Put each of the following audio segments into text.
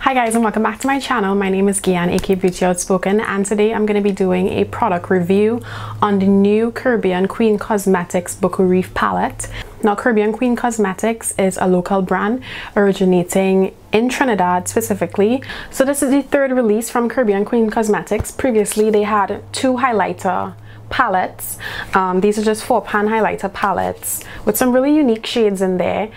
Hi guys, and welcome back to my channel. My name is Gian, aka Beauty Outspoken, and today I'm going to be doing a product review on the new Caribbean Queen Cosmetics Buccoo Reef Palette. Now, Caribbean Queen Cosmetics is a local brand originating in Trinidad specifically. So this is the third release from Caribbean Queen Cosmetics. Previously they had two highlighter palettes. These are just 4-pan highlighter palettes with some really unique shades in there.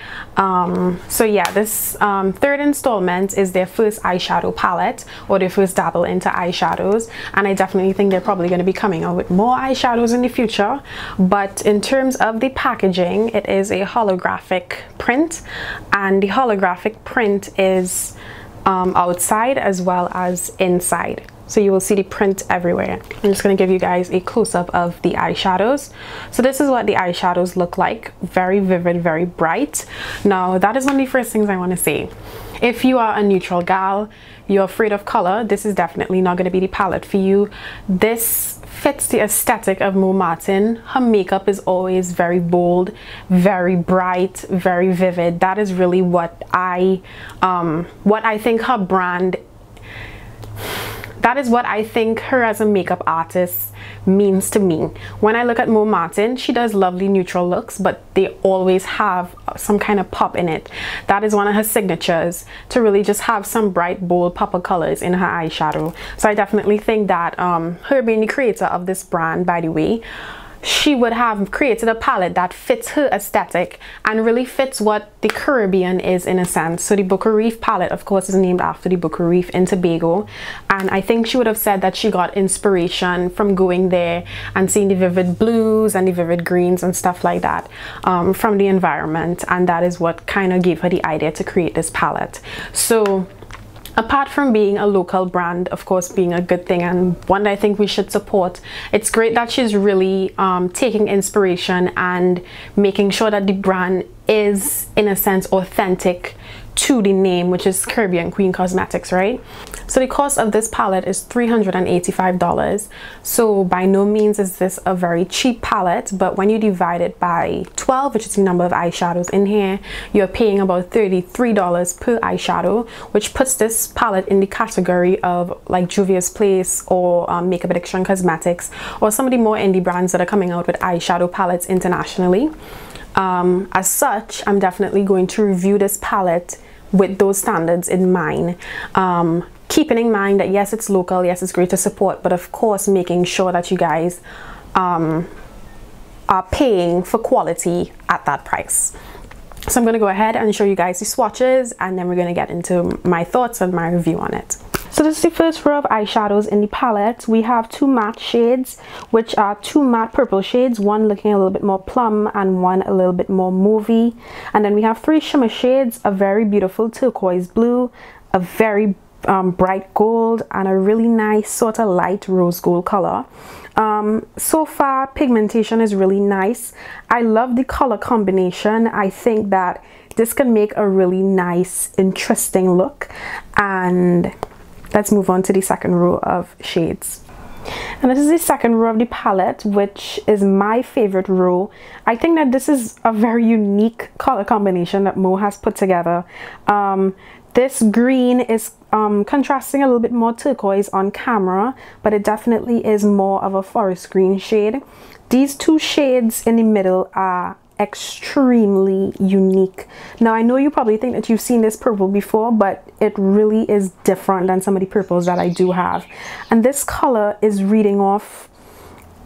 So yeah, this third installment is their first eyeshadow palette, or their first dabble into eyeshadows, and I definitely think they're probably going to be coming out with more eyeshadows in the future. But in terms of the packaging, it is a holographic print, and the holographic print is outside as well as inside. So you will see the print everywhere. I'm just going to give you guys a close-up of the eyeshadows. So this is what the eyeshadows look like. Very vivid, very bright. Now that is one of the first things I want to say. If you are a neutral gal, you're afraid of color, this is definitely not going to be the palette for you. This fits the aesthetic of Mo Martin. Her makeup is always very bold, very bright, very vivid. That is really what I think her brand, that is what I think her as a makeup artist means to me. When I look at Mo Martin, she does lovely neutral looks, but they always have some kind of pop in it. That is one of her signatures, to really just have some bright, bold pop of colors in her eyeshadow. So I definitely think that her being the creator of this brand, by the way, she would have created a palette that fits her aesthetic and really fits what the Caribbean is in a sense. So the Buccoo Reef Palette, of course, is named after the Buccoo Reef in Tobago, and I think she would have said that she got inspiration from going there and seeing the vivid blues and the vivid greens and stuff like that from the environment, and that is what kind of gave her the idea to create this palette. So apart from being a local brand, of course, being a good thing and one that I think we should support, it's great that she's really taking inspiration and making sure that the brand is, in a sense, authentic to the name, which is Caribbean Queen Cosmetics, right? So the cost of this palette is $385. So by no means is this a very cheap palette, but when you divide it by 12, which is the number of eyeshadows in here, you're paying about $33 per eyeshadow, which puts this palette in the category of like Juvia's Place or Makeup Addiction Cosmetics, or some of the more indie brands that are coming out with eyeshadow palettes internationally. As such, I'm definitely going to review this palette with those standards in mind, keeping in mind that yes, it's local, yes, it's great to support, but of course making sure that you guys are paying for quality at that price. So I'm going to go ahead and show you guys the swatches, and then we're going to get into my thoughts and my review on it. So this is the first row of eyeshadows in the palette. We have two matte shades, which are two matte purple shades, one looking a little bit more plum and one a little bit more mauvey. And then we have three shimmer shades, a very beautiful turquoise blue, a very bright gold, and a really nice sort of light rose gold color. So far, pigmentation is really nice. I love the color combination. I think that this can make a really nice, interesting look. And let's move on to the second row of shades. And this is the second row of the palette, which is my favorite row. I think that this is a very unique color combination that Mo has put together. This green is contrasting a little bit more turquoise on camera, but it definitely is more of a forest green shade. These two shades in the middle are extremely unique. Now I know you probably think that you've seen this purple before, but it really is different than some of the purples that I do have. And this color is reading off,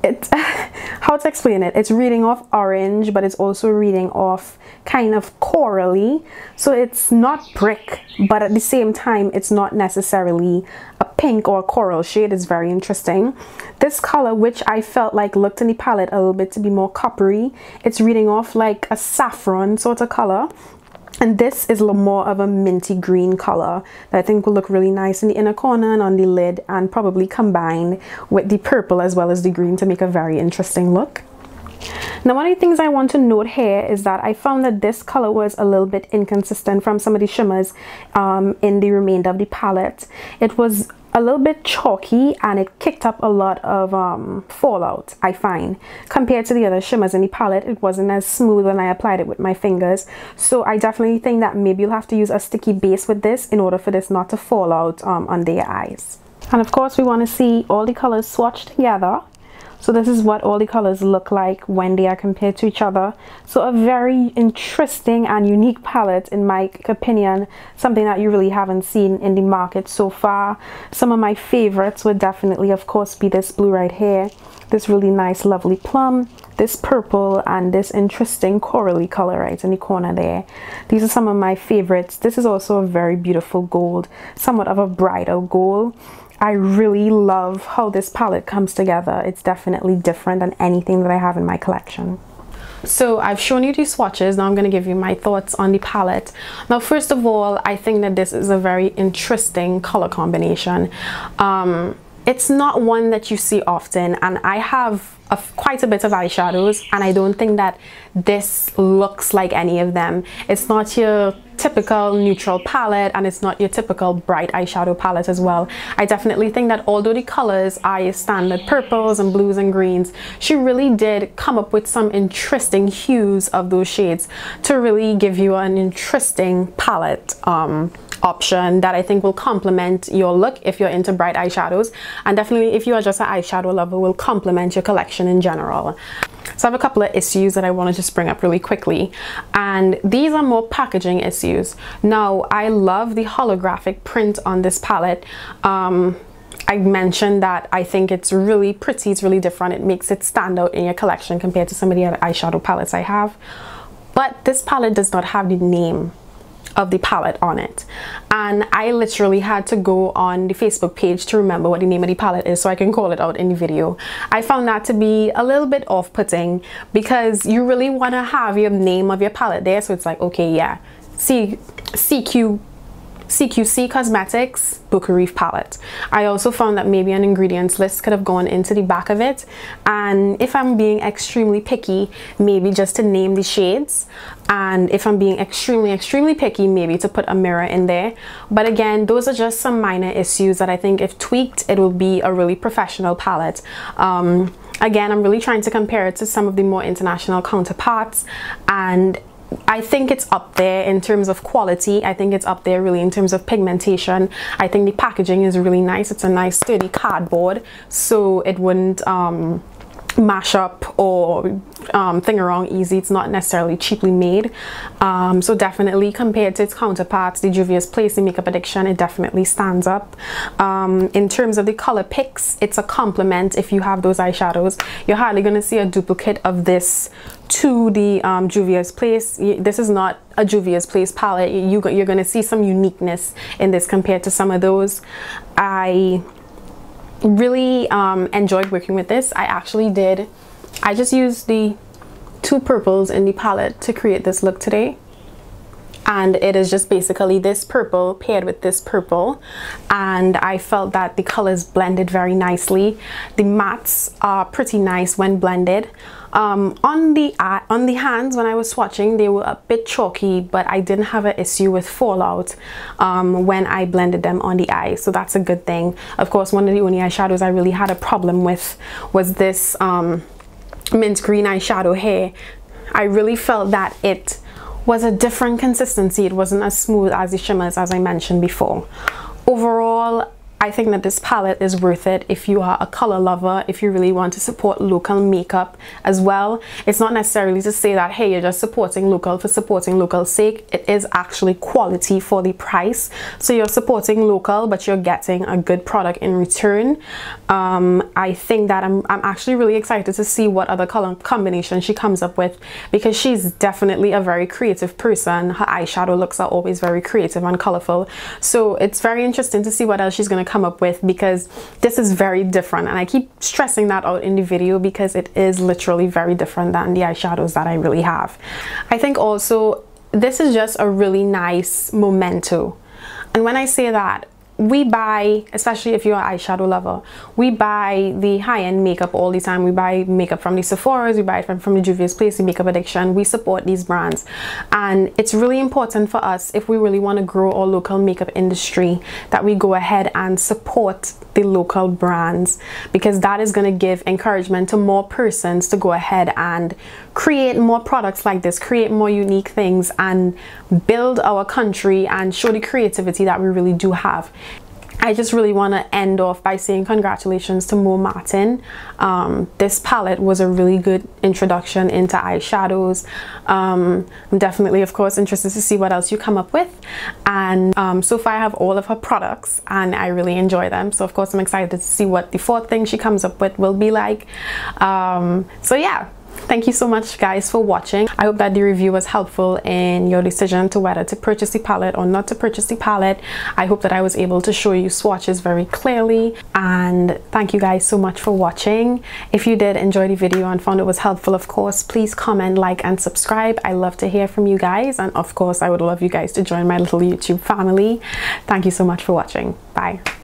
it's how to explain it, it's reading off orange, but it's also reading off kind of corally. So it's not brick, but at the same time it's not necessarily a pink or a coral shade. It's very interesting. This color, which I felt like looked in the palette a little bit to be more coppery, it's reading off like a saffron sort of color. And this is a little more of a minty green color that I think will look really nice in the inner corner and on the lid, and probably combined with the purple as well as the green to make a very interesting look. Now, one of the things I want to note here is that I found that this color was a little bit inconsistent from some of the shimmers in the remainder of the palette. It was a little bit chalky and it kicked up a lot of fallout, I find. Compared to the other shimmers in the palette, it wasn't as smooth when I applied it with my fingers. So I definitely think that maybe you'll have to use a sticky base with this in order for this not to fall out under your eyes. And of course, we want to see all the colors swatched together. So this is what all the colors look like when they are compared to each other. So a very interesting and unique palette, in my opinion, something that you really haven't seen in the market so far. Some of my favorites would definitely, of course, be this blue right here, this really nice lovely plum, this purple, and this interesting corally color right in the corner there. These are some of my favorites. This is also a very beautiful gold, somewhat of a bridal gold. I really love how this palette comes together. It's definitely different than anything that I have in my collection. So I've shown you these swatches. Now I'm going to give you my thoughts on the palette. Now, first of all, I think that this is a very interesting color combination. It's not one that you see often, and I have quite a bit of eyeshadows, and I don't think that this looks like any of them. It's not your typical neutral palette, and it's not your typical bright eyeshadow palette as well. I definitely think that although the colors are your standard purples and blues and greens, she really did come up with some interesting hues of those shades to really give you an interesting palette option that I think will complement your look if you're into bright eyeshadows, and definitely if you are just an eyeshadow lover, will complement your collection in general. So I have a couple of issues that I want to just bring up really quickly, and these are more packaging issues. Now, I love the holographic print on this palette. I mentioned that I think it's really pretty, it's really different. It makes it stand out in your collection compared to some of the other eyeshadow palettes I have. But this palette does not have the name of the palette on it, and I literally had to go on the Facebook page to remember what the name of the palette is so I can call it out in the video. I found that to be a little bit off-putting because you really want to have your name of your palette there, so it's like, okay, yeah, CQC Cosmetics Buccoo Reef Palette. I also found that maybe an ingredients list could have gone into the back of it, and if I'm being extremely picky, maybe just to name the shades, and if I'm being extremely picky, maybe to put a mirror in there. But again, those are just some minor issues that I think if tweaked, it will be a really professional palette. Again, I'm really trying to compare it to some of the more international counterparts, and I think it's up there in terms of quality. I think it's up there really in terms of pigmentation. I think the packaging is really nice. It's a nice sturdy cardboard, so it wouldn't mash up or thing around easy. It's not necessarily cheaply made, so definitely compared to its counterparts, the Juvia's Place, the Makeup Addiction, it definitely stands up. In terms of the color picks, it's a compliment. If you have those eyeshadows, you're hardly going to see a duplicate of this to the Juvia's Place. This is not a Juvia's Place palette. You're going to see some uniqueness in this compared to some of those. I really enjoyed working with this. I just used the two purples in the palette to create this look today, and it is just basically this purple paired with this purple, and I felt that the colors blended very nicely. The mattes are pretty nice when blended. On the hands, when I was swatching, they were a bit chalky, but I didn't have an issue with fallout when I blended them on the eye, so that's a good thing. Of course, one of the only eyeshadows I really had a problem with was this mint green eyeshadow here. I really felt that it was a different consistency. It wasn't as smooth as the shimmers, as I mentioned before. Overall, I think that this palette is worth it if you are a color lover, if you really want to support local makeup as well. It's not necessarily to say that, hey, you're just supporting local for supporting local's sake. It is actually quality for the price. So you're supporting local, but you're getting a good product in return. I think that I'm actually really excited to see what other color combination she comes up with, because she's definitely a very creative person. Her eyeshadow looks are always very creative and colorful. So it's very interesting to see what else she's going to come up with, because this is very different, and I keep stressing that out in the video because it is literally very different than the eyeshadows that I really have. I think also this is just a really nice memento, and when I say that, we buy, especially if you're an eyeshadow lover, we buy the high-end makeup all the time. We buy makeup from the Sephora's, we buy it from the Juvia's Place, the Makeup Addiction. We support these brands, and it's really important for us, if we really want to grow our local makeup industry, that we go ahead and support the local brands, because that is going to give encouragement to more persons to go ahead and create more products like this, create more unique things, and build our country and show the creativity that we really do have. I just really want to end off by saying congratulations to Mo Martin. This palette was a really good introduction into eyeshadows. I'm definitely, of course, interested to see what else you come up with. And so far I have all of her products and I really enjoy them. So of course I'm excited to see what the fourth thing she comes up with will be like. So yeah. Thank you so much guys for watching. I hope that the review was helpful in your decision to whether to purchase the palette or not to purchase the palette. I hope that I was able to show you swatches very clearly, and thank you guys so much for watching. If you did enjoy the video and found it was helpful, of course, please comment, like, and subscribe. I love to hear from you guys, and of course I would love you guys to join my little YouTube family. Thank you so much for watching. Bye.